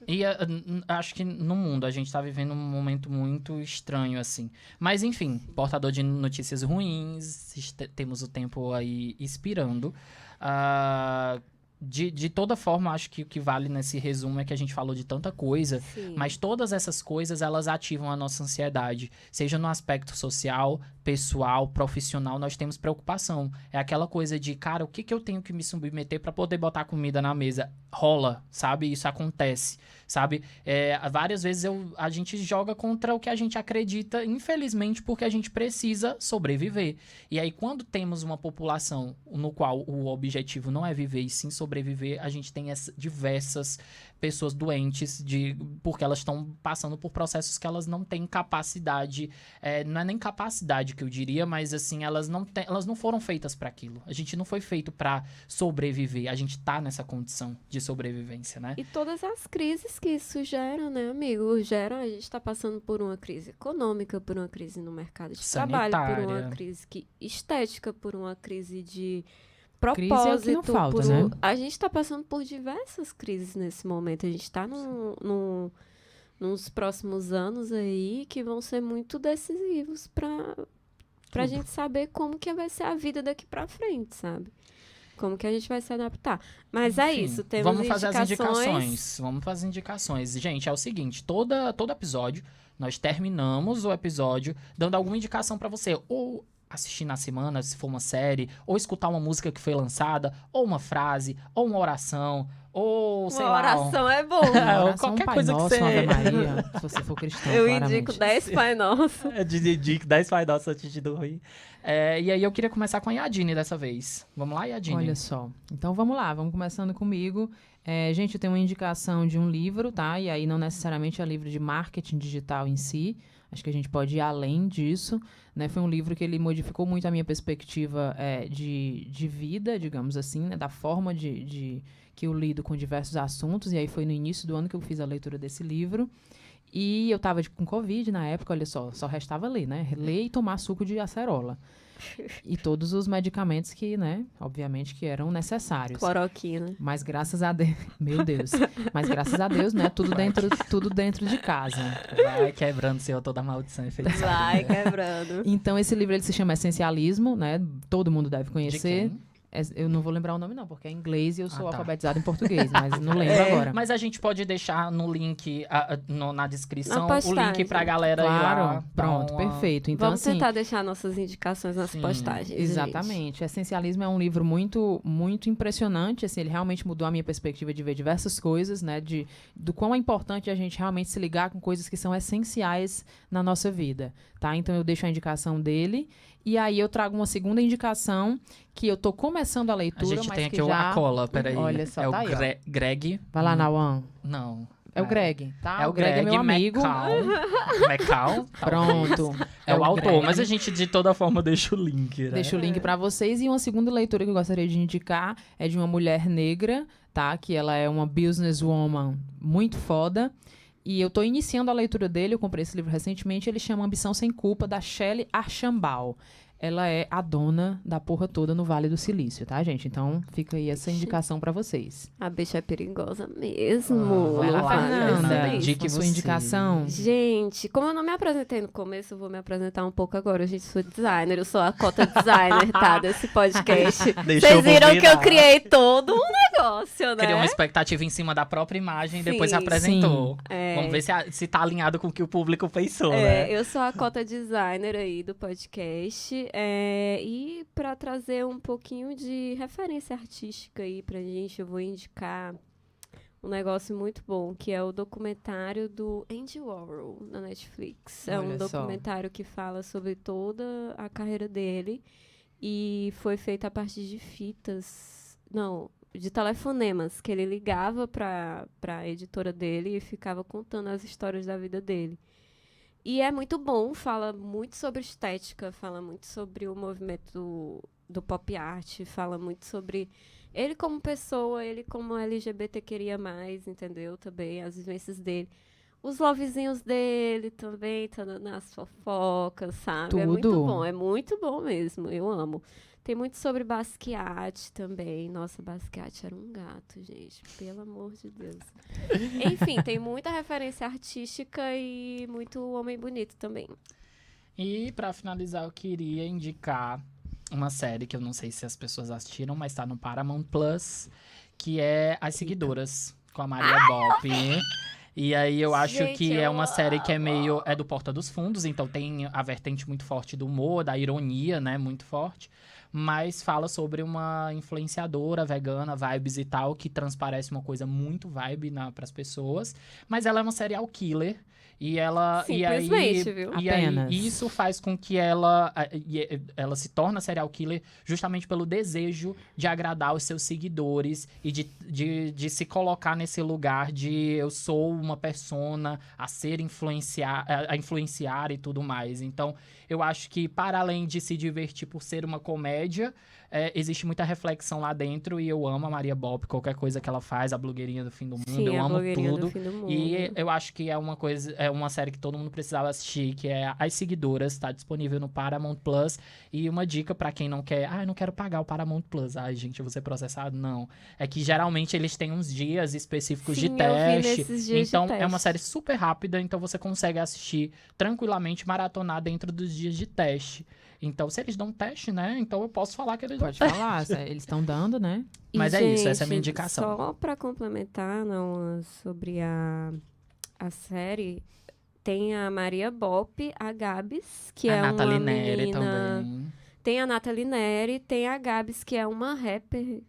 E acho que no mundo a gente tá vivendo um momento muito estranho, assim. Mas, enfim, portador de notícias ruins, temos o tempo aí expirando. De toda forma, acho que o que vale nesse resumo é que a gente falou de tanta coisa, Sim. mas todas essas coisas, elas ativam a nossa ansiedade. Seja no aspecto social, pessoal, profissional, nós temos preocupação. É aquela coisa de, cara, o que eu tenho que me submeter para poder botar comida na mesa? Rola, sabe? Isso acontece, sabe? Várias vezes a gente joga contra o que a gente acredita, infelizmente, porque a gente precisa sobreviver. E aí, quando temos uma população no qual o objetivo não é viver e sim sobreviver, a gente tem diversas pessoas doentes porque elas estão passando por processos que elas não têm capacidade, não é nem capacidade que eu diria, mas assim, elas não foram feitas para aquilo. A gente não foi feito para sobreviver, a gente tá nessa condição de sobrevivência, né? E todas as crises que isso gera, né, amigo? A gente está passando por uma crise econômica, por uma crise no mercado de trabalho, por uma Sanitária. crise estética, por uma crise de Crise é o que propósito. não falta, né? A gente está passando por diversas crises nesse momento. A gente está nos próximos anos aí que vão ser muito decisivos pra gente saber como que vai ser a vida daqui pra frente, sabe? Como que a gente vai se adaptar. Mas é Enfim, isso, temos vamos fazer as indicações. indicações. Vamos fazer indicações. Gente, é o seguinte, todo episódio, nós terminamos o episódio dando alguma indicação pra você. Ou assistir na semana, se for uma série, ou escutar uma música que foi lançada, ou uma frase, ou uma oração, ou sei Uma lá. oração é bom. Ou Oração, qualquer Pai coisa que Nosso, você- Ave Maria, se você for cristão, Eu claramente. indico 10 Pai Nosso. De 10 Pai Nosso antes de dormir. E aí eu queria começar com a Yadine dessa vez. Vamos lá, Yadine? Olha só. Então vamos lá, vamos começando comigo. Gente, eu tenho uma indicação de um livro, tá? E aí não necessariamente é livro de marketing digital em si. Acho que a gente pode ir além disso, né? Foi um livro que ele modificou muito a minha perspectiva de vida, digamos assim, né? Da forma que eu lido com diversos assuntos. E aí foi no início do ano que eu fiz a leitura desse livro. E eu estava com Covid na época, olha só restava ler, né? Ler e tomar suco de acerola. E todos os medicamentos que, né, obviamente que eram necessários. Cloroquina. Mas graças a Deus, meu Deus. Mas graças a Deus, né, tudo dentro de casa. Vai quebrando, Senhor, toda maldição e feitiçaria. Vai quebrando. Então esse livro ele se chama Essencialismo, né? Todo mundo deve De conhecer. quem? Eu não vou lembrar o nome não, porque é em inglês e eu sou tá. alfabetizado em português, mas não lembro agora. Mas a gente pode deixar no link, na descrição, Na o link postagem. pra galera ir lá. Claro, pronto, dar uma- perfeito. Então Vamos assim, tentar deixar nossas indicações nas Sim, postagens. gente. exatamente. Essencialismo é um livro muito, muito impressionante. Assim, ele realmente mudou a minha perspectiva de ver diversas coisas, né? Do quão é importante a gente realmente se ligar com coisas que são essenciais na nossa vida, tá? Então eu deixo a indicação dele. E aí eu trago uma segunda indicação, que eu tô começando a A leitura, gente mas tem que aqui já... a cola, peraí. Olha só, é tá o aí, ó. Greg. Vai lá, Nauan. Não. É o Greg, tá? É o Greg é meu amigo. McCall, Pronto. É o autor, Greg. mas a gente de toda forma deixa o link, né? Deixa o link pra vocês. E uma segunda leitura que eu gostaria de indicar é de uma mulher negra, tá? Que ela é uma businesswoman muito foda. E eu tô iniciando a leitura dele, eu comprei esse livro recentemente, ele chama Ambição Sem Culpa, da Shelley Archambault. Ela é a dona da porra toda no Vale do Silício, tá, gente? Então, fica aí essa indicação pra vocês. A bicha é perigosa mesmo. Vai lá, Fernanda, indique a sua você. indicação. Gente, como eu não me apresentei no começo, eu vou me apresentar um pouco agora. Gente, sou designer, eu sou a cota designer, tá? Desse podcast. Deixa eu Vocês viram que eu convidar. criei todo um negócio, né? Criou uma expectativa em cima da própria imagem e depois Sim, apresentou. É. Vamos ver se tá alinhado com o que o público pensou, É, né? eu sou a cota designer aí do podcast. E para trazer um pouquinho de referência artística aí pra gente, eu vou indicar um negócio muito bom, que é o documentário do Andy Warhol na Netflix. É um Olha só. documentário que fala sobre toda a carreira dele e foi feito a partir de fitas, não, de telefonemas que ele ligava para a editora dele e ficava contando as histórias da vida dele. E é muito bom, fala muito sobre estética, fala muito sobre o movimento do pop art, fala muito sobre ele como pessoa, ele como LGBT queria mais, entendeu? Também as vivências dele. Os lovezinhos dele também, tá nas fofocas, sabe? Tudo. É muito bom mesmo, eu amo. Tem muito sobre Basquiat também. Nossa, Basquiat era um gato, gente. Pelo amor de Deus. Enfim, tem muita referência artística e muito homem bonito também. E pra finalizar, eu queria indicar uma série que eu não sei se as pessoas assistiram, mas tá no Paramount Plus, que é As Seguidoras, com a Maria Bopp. E aí eu acho Gente, que é eu uma série que é amo. meio... É do Porta dos Fundos, então tem a vertente muito forte do humor, da ironia, né? Muito forte. Mas fala sobre uma influenciadora vegana, vibes e tal, que transparece uma coisa muito vibe pras pessoas. Mas ela é uma serial killer. E ela... Simplesmente, viu? E aí, Apenas. isso faz com que ela se torne serial killer justamente pelo desejo de agradar os seus seguidores e de se colocar nesse lugar de eu sou uma persona a ser a influenciar e tudo mais. Então, eu acho que para além de se divertir por ser uma comédia, existe muita reflexão lá dentro e eu amo a Maria Bopp, qualquer coisa que ela faz, a blogueirinha do fim do mundo, Sim, eu a amo blogueirinha tudo. do fim do mundo. E eu acho que é uma série que todo mundo precisava assistir, que é As Seguidoras, tá disponível no Paramount Plus. E uma dica pra quem não quer, eu não quero pagar o Paramount Plus. Ai, gente, eu vou ser processado. Não. É que geralmente eles têm uns dias específicos Sim, de eu vi teste. nesses dias de Então é uma teste. série super rápida, então você consegue assistir tranquilamente, maratonar dentro dos dias de teste. Então, se eles dão teste, né? Então eu posso falar que eles dão Pode teste. falar, eles estão dando, né? E, Mas é isso, essa é a minha gente, indicação. Só pra complementar, não, sobre a série, tem a Maria Bopp, a Gabs, que a é Nathalie uma Neri menina... também. Tem a Nathalie Neri, tem a Gabs, que é uma rapper.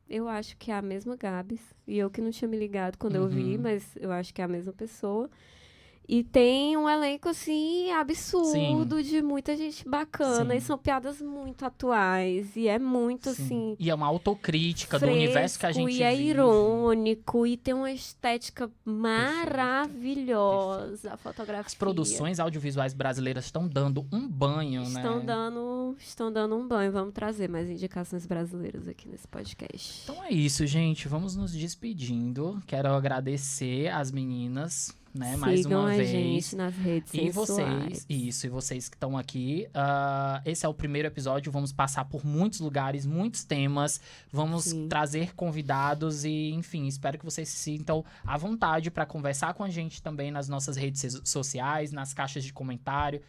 Eu acho que é a mesma Gabs. E eu que não tinha me ligado quando eu vi, Uhum. mas eu acho que é a mesma pessoa. E tem um elenco, assim, absurdo de muita gente bacana. Sim. E são piadas muito atuais. E é muito, Sim. assim... E é uma autocrítica do universo que a fresco, gente e é vive. irônico. E tem uma estética maravilhosa. A fotografia. As produções audiovisuais brasileiras estão dando um banho, Estão né? dando um banho. Vamos trazer mais indicações brasileiras aqui nesse podcast. Então é isso, gente. Vamos nos despedindo. Quero agradecer às meninas, né? Mais Sigam uma a vez. gente nas redes E sensuais. e vocês que estão aqui. Esse é o primeiro episódio. Vamos passar por muitos lugares, muitos temas. Vamos Sim. trazer convidados e, enfim, espero que vocês se sintam à vontade para conversar com a gente também nas nossas redes sociais, nas caixas de comentário.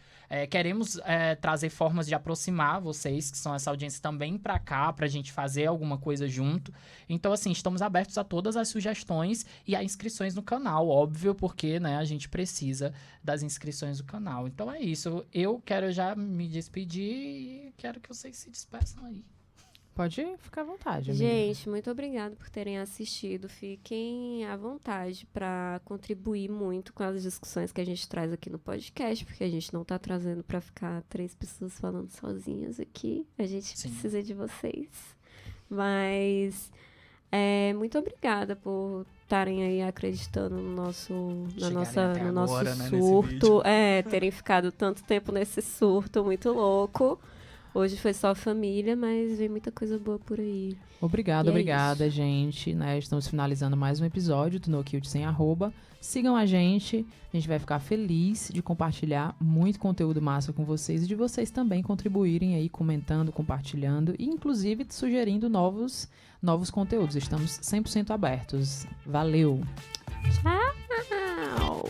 Queremos trazer formas de aproximar vocês, que são essa audiência, também para cá, pra gente fazer alguma coisa junto. Então, assim, estamos abertos a todas as sugestões e a inscrições no canal, óbvio, porque, né, a gente precisa das inscrições do canal. Então é isso. Eu quero já me despedir e quero que vocês se despeçam aí. Pode ficar à vontade, amiga. Gente, muito obrigada por terem assistido. Fiquem à vontade para contribuir muito com as discussões que a gente traz aqui no podcast, porque a gente não tá trazendo para ficar 3 pessoas falando sozinhas aqui. A gente precisa de vocês. Mas muito obrigada por estarem aí acreditando no nosso surto. Terem ficado tanto tempo nesse surto muito louco. Hoje foi só família, mas vem muita coisa boa por aí. Obrigada, gente. Né? Estamos finalizando mais um episódio do No Cute Sem Arroba. Sigam a gente vai ficar feliz de compartilhar muito conteúdo massa com vocês e de vocês também contribuírem aí, comentando, compartilhando e inclusive sugerindo novos conteúdos. Estamos 100% abertos. Valeu! Tchau!